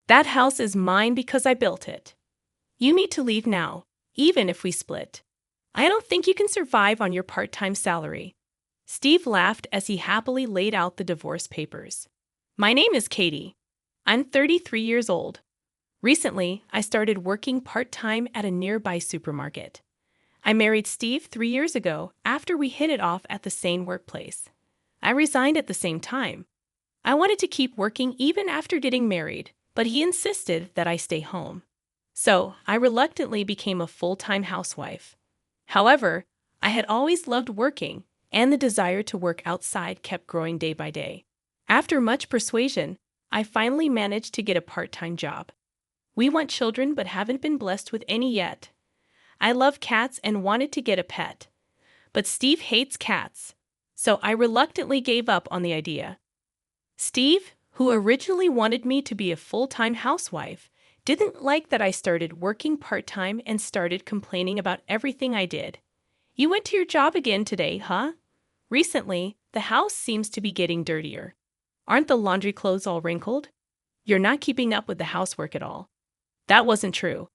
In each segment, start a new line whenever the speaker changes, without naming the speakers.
That house is mine because I built it. You need to leave now, even if we split. I don't think you can survive on your part-time salary." Steve laughed as he happily laid out the divorce papers. "My name is Katie. I'm 33 years old. Recently, I started working part-time at a nearby supermarket. I married Steve 3 years ago after we hit it off at the same workplace. I resigned at the same time. I wanted to keep working even after getting married, but he insisted that I stay home. So I reluctantly became a full-time housewife. However, I had always loved working, and the desire to work outside kept growing day by day. After much persuasion, I finally managed to get a part-time job. We want children but haven't been blessed with any yet. I love cats and wanted to get a pet. But Steve hates cats, so I reluctantly gave up on the idea. Steve, who originally wanted me to be a full-time housewife, didn't like that I started working part-time and started complaining about everything I did. You went to your job again today, huh? Recently, the house seems to be getting dirtier. Aren't the laundry clothes all wrinkled? You're not keeping up with the housework at all. That wasn't true.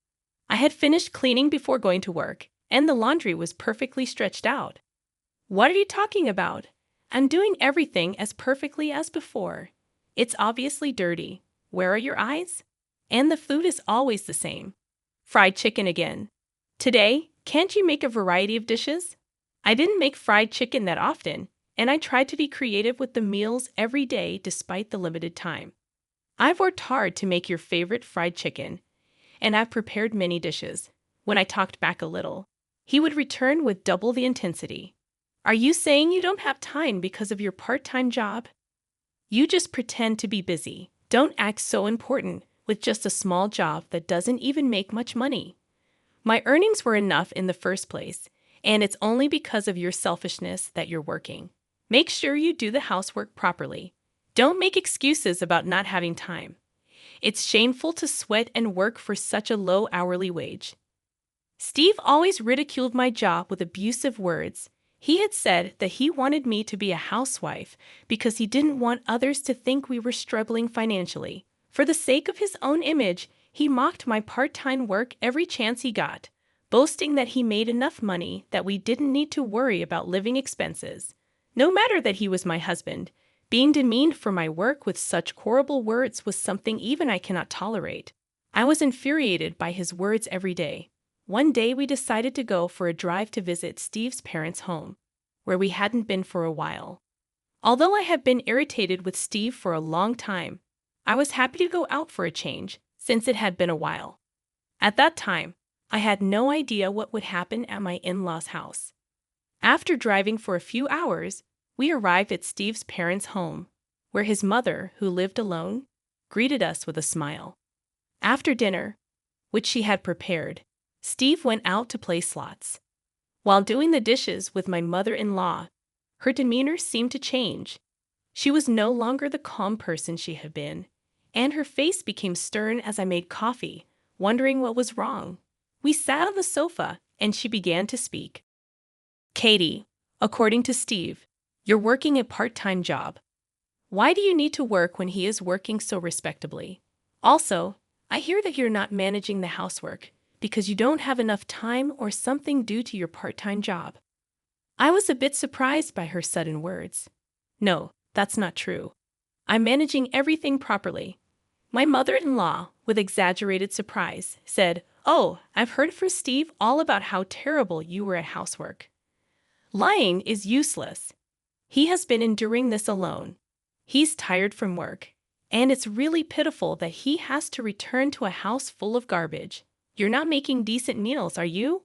I had finished cleaning before going to work, and the laundry was perfectly stretched out. What are you talking about? I'm doing everything as perfectly as before. It's obviously dirty. Where are your eyes? And the food is always the same. Fried chicken again. Today, can't you make a variety of dishes? I didn't make fried chicken that often, and I tried to be creative with the meals every day despite the limited time. I've worked hard to make your favorite fried chicken, and I've prepared many dishes. When I talked back a little, he would return with double the intensity. Are you saying you don't have time because of your part-time job? You just pretend to be busy. Don't act so important with just a small job that doesn't even make much money. My earnings were enough in the first place, and it's only because of your selfishness that you're working. Make sure you do the housework properly. Don't make excuses about not having time. It's shameful to sweat and work for such a low hourly wage. Steve always ridiculed my job with abusive words. He had said that he wanted me to be a housewife because he didn't want others to think we were struggling financially. For the sake of his own image, he mocked my part-time work every chance he got, boasting that he made enough money that we didn't need to worry about living expenses. No matter that he was my husband, being demeaned for my work with such horrible words was something even I cannot tolerate. I was infuriated by his words every day. One day we decided to go for a drive to visit Steve's parents' home, where we hadn't been for a while. Although I had been irritated with Steve for a long time, I was happy to go out for a change, since it had been a while. At that time, I had no idea what would happen at my in-laws' house. After driving for a few hours, we arrived at Steve's parents' home, where his mother, who lived alone, greeted us with a smile. After dinner, which she had prepared, Steve went out to play slots. While doing the dishes with my mother-in-law, her demeanor seemed to change. She was no longer the calm person she had been, and her face became stern as I made coffee, wondering what was wrong. We sat on the sofa, and she began to speak. "Katie, according to Steve, you're working a part-time job. Why do you need to work when he is working so respectably? Also, I hear that you're not managing the housework because you don't have enough time or something due to your part-time job." I was a bit surprised by her sudden words. "No, that's not true. I'm managing everything properly." My mother-in-law, with exaggerated surprise, said, "Oh, I've heard from Steve all about how terrible you were at housework. Lying is useless. He has been enduring this alone. He's tired from work, and it's really pitiful that he has to return to a house full of garbage. You're not making decent meals, are you?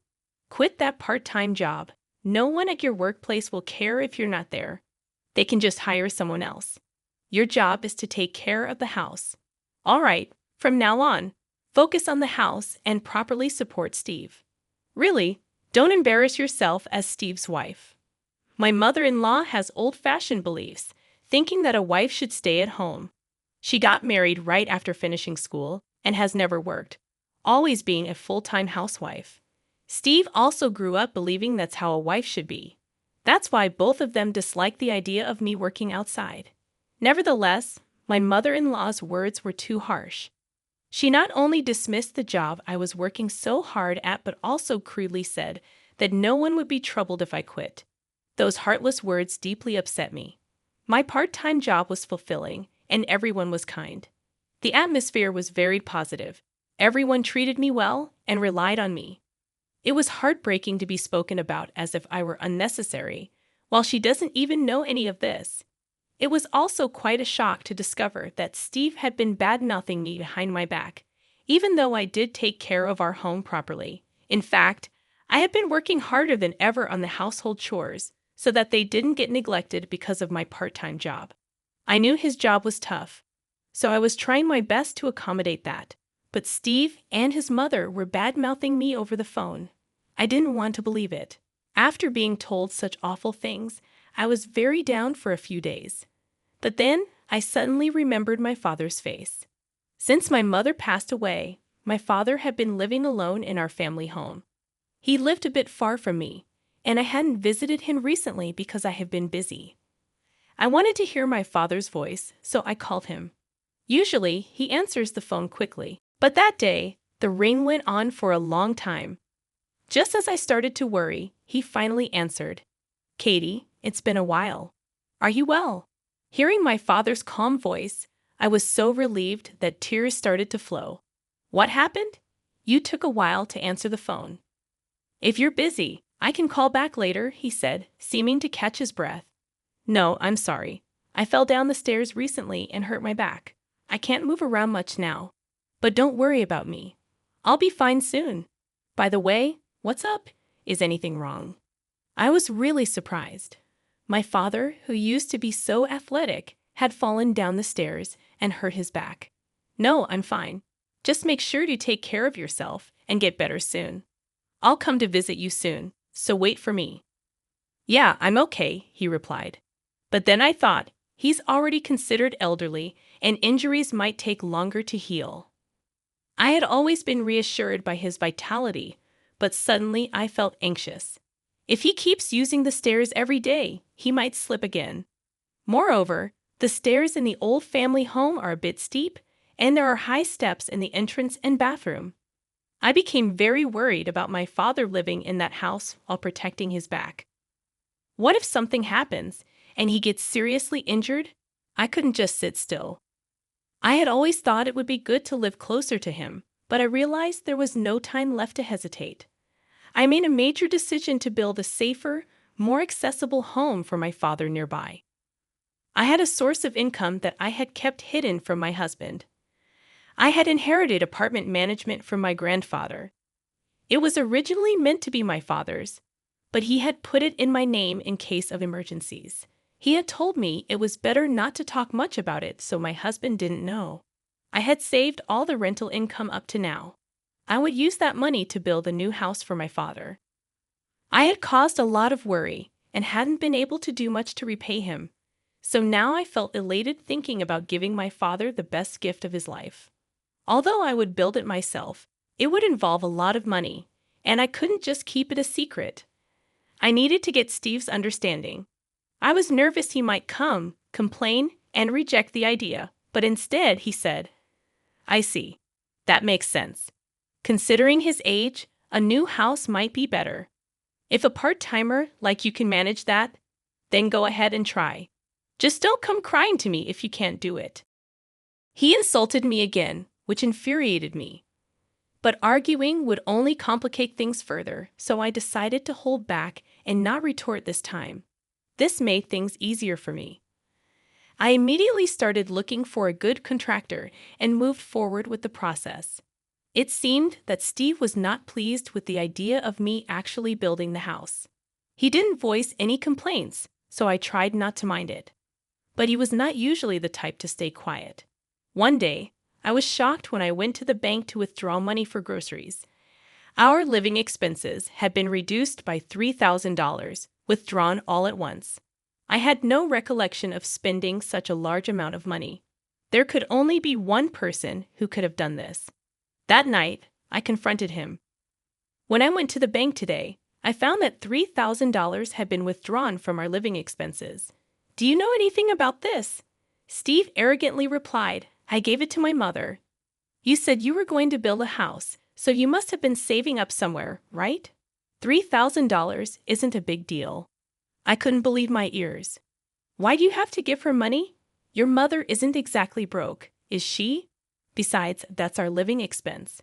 Quit that part-time job. No one at your workplace will care if you're not there. They can just hire someone else. Your job is to take care of the house. All right, from now on, focus on the house and properly support Steve. Really, don't embarrass yourself as Steve's wife." My mother-in-law has old-fashioned beliefs, thinking that a wife should stay at home. She got married right after finishing school and has never worked, always being a full-time housewife. Steve also grew up believing that's how a wife should be. That's why both of them dislike the idea of me working outside. Nevertheless, my mother-in-law's words were too harsh. She not only dismissed the job I was working so hard at, but also crudely said that no one would be troubled if I quit. Those heartless words deeply upset me. My part-time job was fulfilling, and everyone was kind. The atmosphere was very positive. Everyone treated me well and relied on me. It was heartbreaking to be spoken about as if I were unnecessary, while she doesn't even know any of this. It was also quite a shock to discover that Steve had been bad-mouthing me behind my back, even though I did take care of our home properly. In fact, I had been working harder than ever on the household chores so that they didn't get neglected because of my part-time job. I knew his job was tough, so I was trying my best to accommodate that. But Steve and his mother were bad-mouthing me over the phone. I didn't want to believe it. After being told such awful things, I was very down for a few days. But then I suddenly remembered my father's face. Since my mother passed away, my father had been living alone in our family home. He lived a bit far from me, and I hadn't visited him recently because I have been busy. I wanted to hear my father's voice, so I called him. Usually, he answers the phone quickly, but that day, the ring went on for a long time. Just as I started to worry, he finally answered. "Katie, it's been a while. Are you well?" Hearing my father's calm voice, I was so relieved that tears started to flow. "What happened? You took a while to answer the phone." "If you're busy, I can call back later," he said, seeming to catch his breath. "No, I'm sorry. I fell down the stairs recently and hurt my back. I can't move around much now. But don't worry about me. I'll be fine soon. By the way, what's up? Is anything wrong?" I was really surprised. My father, who used to be so athletic, had fallen down the stairs and hurt his back. "No, I'm fine. Just make sure to take care of yourself and get better soon. I'll come to visit you soon, so wait for me." "Yeah, I'm okay," he replied. But then I thought, he's already considered elderly, and injuries might take longer to heal. I had always been reassured by his vitality, but suddenly I felt anxious. If he keeps using the stairs every day, he might slip again. Moreover, the stairs in the old family home are a bit steep, and there are high steps in the entrance and bathroom. I became very worried about my father living in that house while protecting his back. What if something happens and he gets seriously injured? I couldn't just sit still. I had always thought it would be good to live closer to him, but I realized there was no time left to hesitate. I made a major decision to build a safer, more accessible home for my father nearby. I had a source of income that I had kept hidden from my husband. I had inherited apartment management from my grandfather. It was originally meant to be my father's, but he had put it in my name in case of emergencies. He had told me it was better not to talk much about it so my husband didn't know. I had saved all the rental income up to now. I would use that money to build a new house for my father. I had caused a lot of worry and hadn't been able to do much to repay him, so now I felt elated thinking about giving my father the best gift of his life. Although I would build it myself, it would involve a lot of money, and I couldn't just keep it a secret. I needed to get Steve's understanding. I was nervous he might come, complain, and reject the idea, but instead he said, "I see. That makes sense. Considering his age, a new house might be better. If a part-timer like you can manage that, then go ahead and try. Just don't come crying to me if you can't do it." He insulted me again, which infuriated me. But arguing would only complicate things further, so I decided to hold back and not retort this time. This made things easier for me. I immediately started looking for a good contractor and moved forward with the process. It seemed that Steve was not pleased with the idea of me actually building the house. He didn't voice any complaints, so I tried not to mind it. But he was not usually the type to stay quiet. One day, I was shocked when I went to the bank to withdraw money for groceries. Our living expenses had been reduced by $3,000, withdrawn all at once. I had no recollection of spending such a large amount of money. There could only be one person who could have done this. That night, I confronted him. When I went to the bank today, I found that $3,000 had been withdrawn from our living expenses. "Do you know anything about this?" Steve arrogantly replied, "I gave it to my mother." You said you were going to build a house, so you must have been saving up somewhere, right? $3,000 isn't a big deal. I couldn't believe my ears. Why do you have to give her money? Your mother isn't exactly broke, is she? Besides, that's our living expense.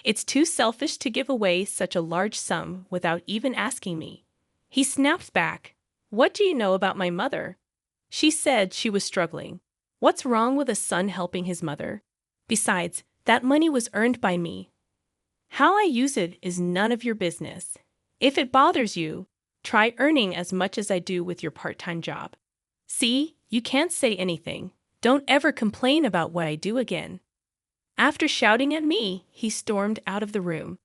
It's too selfish to give away such a large sum without even asking me. He snapped back. What do you know about my mother? She said she was struggling. What's wrong with a son helping his mother? Besides, that money was earned by me. How I use it is none of your business. If it bothers you, try earning as much as I do with your part-time job. See, you can't say anything. Don't ever complain about what I do again. After shouting at me, he stormed out of the room.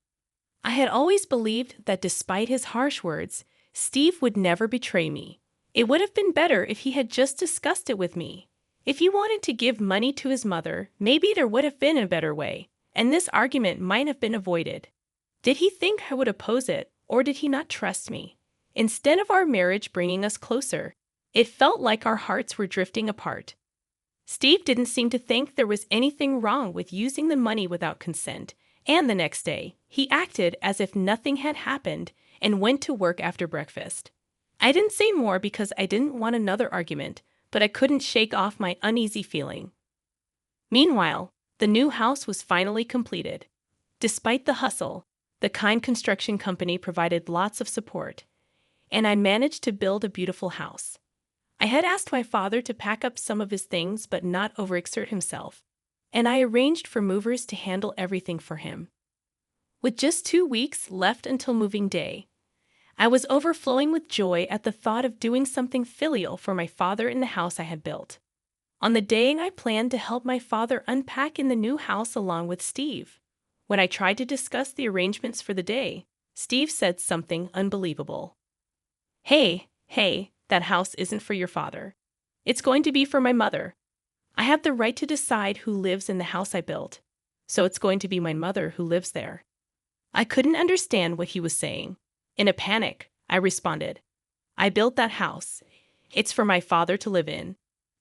I had always believed that despite his harsh words, Steve would never betray me. It would have been better if he had just discussed it with me. If he wanted to give money to his mother, maybe there would have been a better way, and this argument might have been avoided. Did he think I would oppose it, or did he not trust me? Instead of our marriage bringing us closer, it felt like our hearts were drifting apart. Steve didn't seem to think there was anything wrong with using the money without consent, and the next day, he acted as if nothing had happened and went to work after breakfast. I didn't say more because I didn't want another argument, but I couldn't shake off my uneasy feeling. Meanwhile, the new house was finally completed. Despite the hustle, the kind construction company provided lots of support, and I managed to build a beautiful house. I had asked my father to pack up some of his things but not overexert himself, and I arranged for movers to handle everything for him. With just 2 weeks left until moving day, I was overflowing with joy at the thought of doing something filial for my father in the house I had built. On the day I planned to help my father unpack in the new house along with Steve. When I tried to discuss the arrangements for the day, Steve said something unbelievable. Hey, that house isn't for your father. It's going to be for my mother. I have the right to decide who lives in the house I built, so it's going to be my mother who lives there. I couldn't understand what he was saying. In a panic, I responded, I built that house. It's for my father to live in.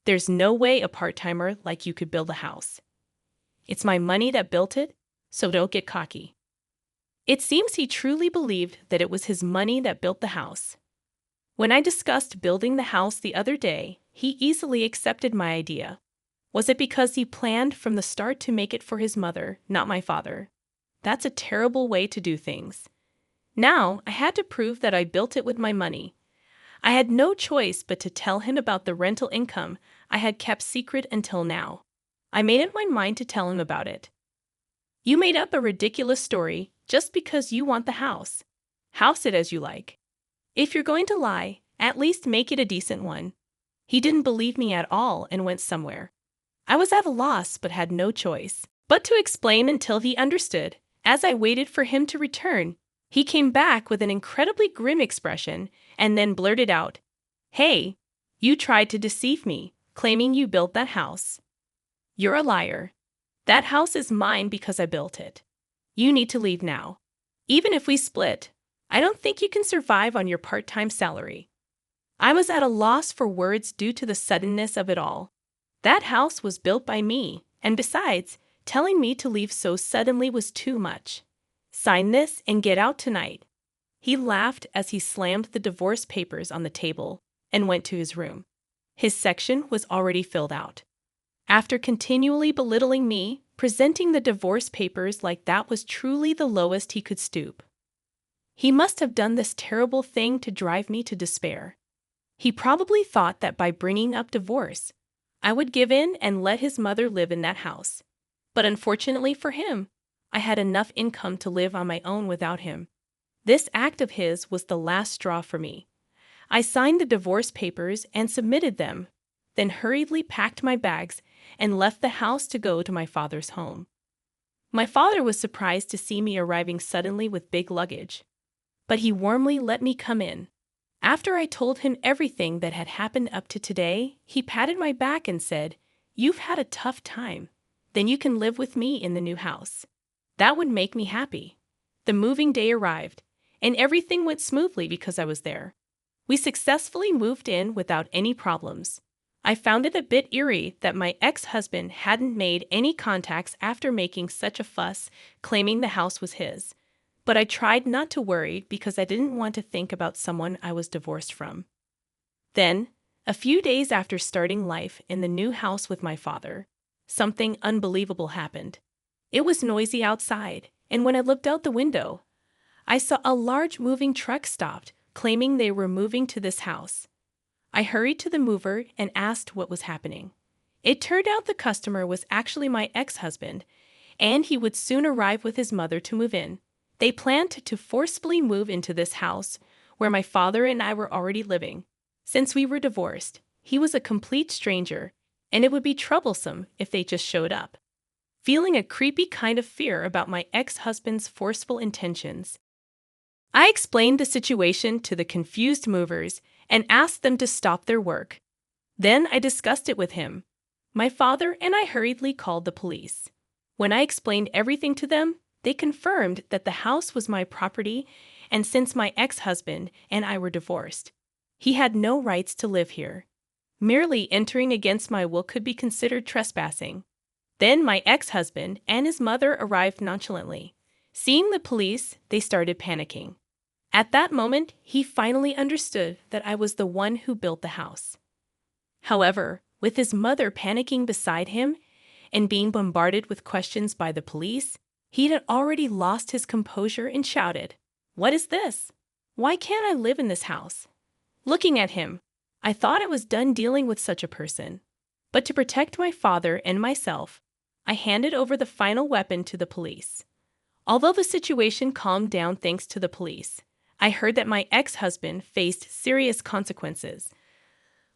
There's no way a part-timer like you could build a house. It's my money that built it, so don't get cocky. It seems he truly believed that it was his money that built the house. When I discussed building the house the other day, he easily accepted my idea. Was it because he planned from the start to make it for his mother, not my father? That's a terrible way to do things. Now, I had to prove that I built it with my money. I had no choice but to tell him about the rental income I had kept secret until now. I made up my mind to tell him about it. You made up a ridiculous story just because you want the house. House it as you like. If you're going to lie, at least make it a decent one. He didn't believe me at all and went somewhere. I was at a loss but had no choice but to explain until he understood. As I waited for him to return, he came back with an incredibly grim expression and then blurted out, Hey, you tried to deceive me, claiming you built that house. You're a liar. That house is mine because I built it. You need to leave now. Even if we split, I don't think you can survive on your part-time salary. I was at a loss for words due to the suddenness of it all. That house was built by me, and besides, telling me to leave so suddenly was too much. Sign this and get out tonight. He laughed as he slammed the divorce papers on the table and went to his room. His section was already filled out. After continually belittling me, presenting the divorce papers like that was truly the lowest he could stoop. He must have done this terrible thing to drive me to despair. He probably thought that by bringing up divorce, I would give in and let his mother live in that house. But unfortunately for him, I had enough income to live on my own without him. This act of his was the last straw for me. I signed the divorce papers and submitted them, then hurriedly packed my bags and left the house to go to my father's home. My father was surprised to see me arriving suddenly with big luggage, but he warmly let me come in. After I told him everything that had happened up to today, he patted my back and said, You've had a tough time. Then you can live with me in the new house. That would make me happy. The moving day arrived, and everything went smoothly because I was there. We successfully moved in without any problems. I found it a bit eerie that my ex-husband hadn't made any contacts after making such a fuss, claiming the house was his. But I tried not to worry because I didn't want to think about someone I was divorced from. Then, a few days after starting life in the new house with my father, something unbelievable happened. It was noisy outside, and when I looked out the window, I saw a large moving truck stopped, claiming they were moving to this house. I hurried to the mover and asked what was happening. It turned out the customer was actually my ex-husband, and he would soon arrive with his mother to move in. They planned to forcibly move into this house, where my father and I were already living. Since we were divorced, he was a complete stranger, and it would be troublesome if they just showed up. Feeling a creepy kind of fear about my ex-husband's forceful intentions, I explained the situation to the confused movers and asked them to stop their work. Then I discussed it with him. My father and I hurriedly called the police. When I explained everything to them, they confirmed that the house was my property, and since my ex-husband and I were divorced, he had no rights to live here. Merely entering against my will could be considered trespassing. Then my ex-husband and his mother arrived nonchalantly. Seeing the police, they started panicking. At that moment, he finally understood that I was the one who built the house. However, with his mother panicking beside him and being bombarded with questions by the police, he had already lost his composure and shouted, "What is this? Why can't I live in this house?" Looking at him, I thought I was done dealing with such a person. But to protect my father and myself, I handed over the final weapon to the police. Although the situation calmed down thanks to the police, I heard that my ex-husband faced serious consequences.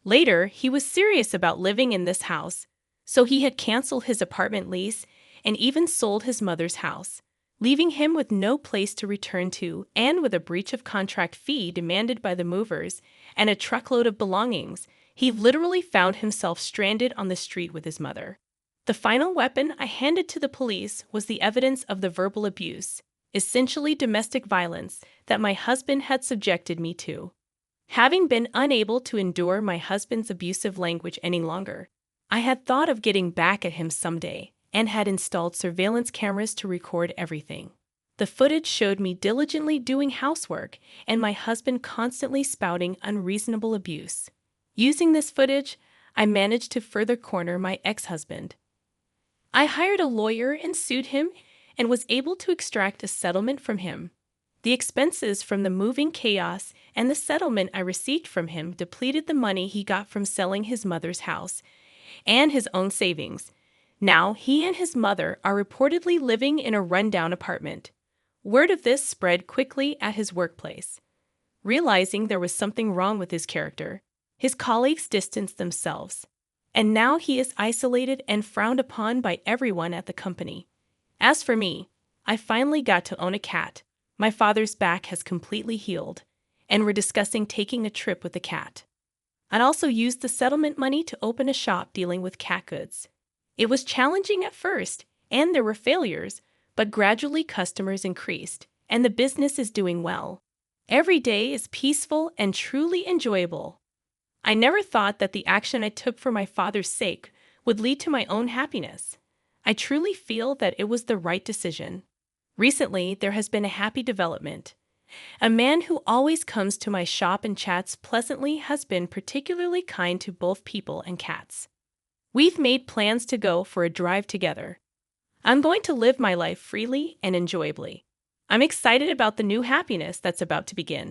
Later, he was serious about living in this house, so he had canceled his apartment lease and even sold his mother's house, leaving him with no place to return to and with a breach of contract fee demanded by the movers and a truckload of belongings. He literally found himself stranded on the street with his mother. The final weapon I handed to the police was the evidence of the verbal abuse, essentially domestic violence, that my husband had subjected me to. Having been unable to endure my husband's abusive language any longer, I had thought of getting back at him someday and had installed surveillance cameras to record everything. The footage showed me diligently doing housework and my husband constantly spouting unreasonable abuse. Using this footage, I managed to further corner my ex-husband. I hired a lawyer and sued him and was able to extract a settlement from him. The expenses from the moving chaos and the settlement I received from him depleted the money he got from selling his mother's house and his own savings. Now he and his mother are reportedly living in a rundown apartment. Word of this spread quickly at his workplace. Realizing there was something wrong with his character, his colleagues distanced themselves, and now he is isolated and frowned upon by everyone at the company. As for me, I finally got to own a cat. My father's back has completely healed, and we're discussing taking a trip with the cat. I'd also used the settlement money to open a shop dealing with cat goods. It was challenging at first, and there were failures, but gradually customers increased, and the business is doing well. Every day is peaceful and truly enjoyable. I never thought that the action I took for my father's sake would lead to my own happiness. I truly feel that it was the right decision. Recently, there has been a happy development. A man who always comes to my shop and chats pleasantly has been particularly kind to both people and cats. We've made plans to go for a drive together. I'm going to live my life freely and enjoyably. I'm excited about the new happiness that's about to begin.